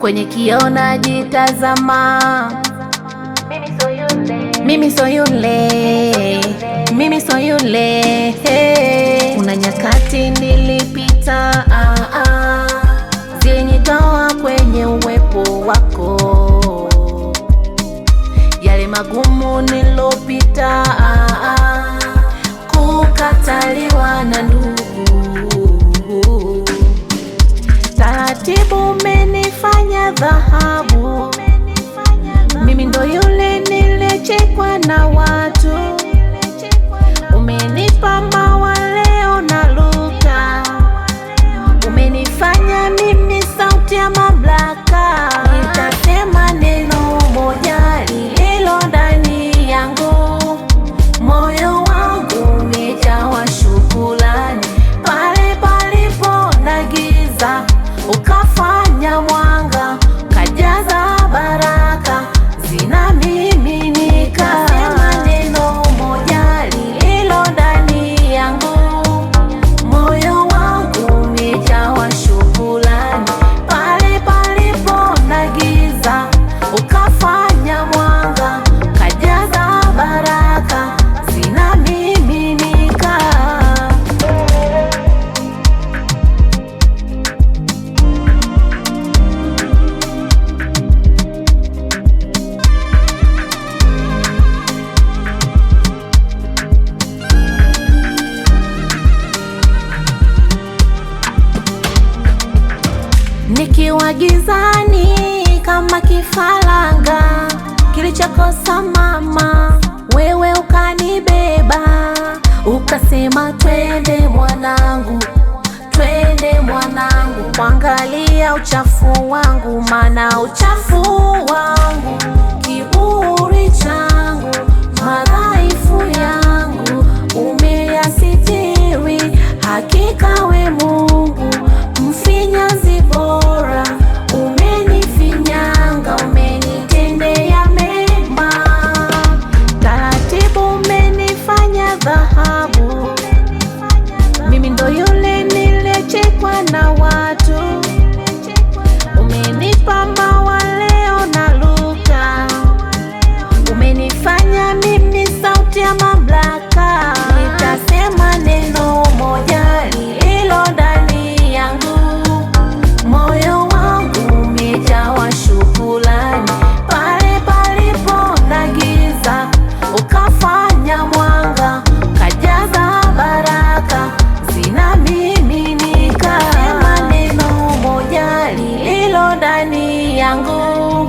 kwenye kioo najitazama, mimi so yule. Kuna nyakati nilipita zenye dawa kwenye uwepo wako, yale magumu nilopita, kukataliwa na ndugu, taratibu umenifanya dhahabu. Mimi ndo yule nilechekwa na watu, umenipa mawa leo na luka, umenifanya mimi sauti ya mamlaka. Nitasema neno moja lililo ndani yangu, moyo wangu umejawa shukrani. Pale palipo na giza ukafanya mwanga, kajaza baraka zinamiminika. Sema neno moja lililo ndani yangu, moyo wangu umejawa shukrani. Pale palipo na giza ukafanya mwanga, kajaza baraka zinamiminika. Nikiwa gizani kama kifaranga kilichokosa mama, wewe ukanibeba, ukasema twende mwanangu, twende mwanangu. Kuangalia uchafu wangu, mana uchafu wangu kiburi changu, madhaifu yangu umeyasitiri. Hakika we Mungu mfinyanzi bora, umenifinyanga, umenitendea mema, taratibu umenifanya dhahabu. Mimi ndo yule nilechekwa na watu, umenipa mawa leo na luka, umenifanya mimi sauti ya mamlaka. Nitasema neno moja lililo ndani yangu, moyo wangu umejawa shukrani. Pale palipo na giza ukafanya mwanga, kajaza baraka zinamiminika. Sema neno moja lililo ndani yangu,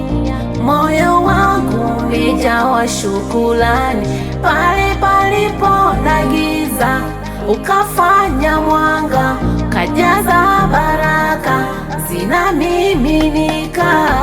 moyo wangu umejawa shukrani. Pale palipo na giza ukafanya mwanga, kajaza baraka zinamiminika.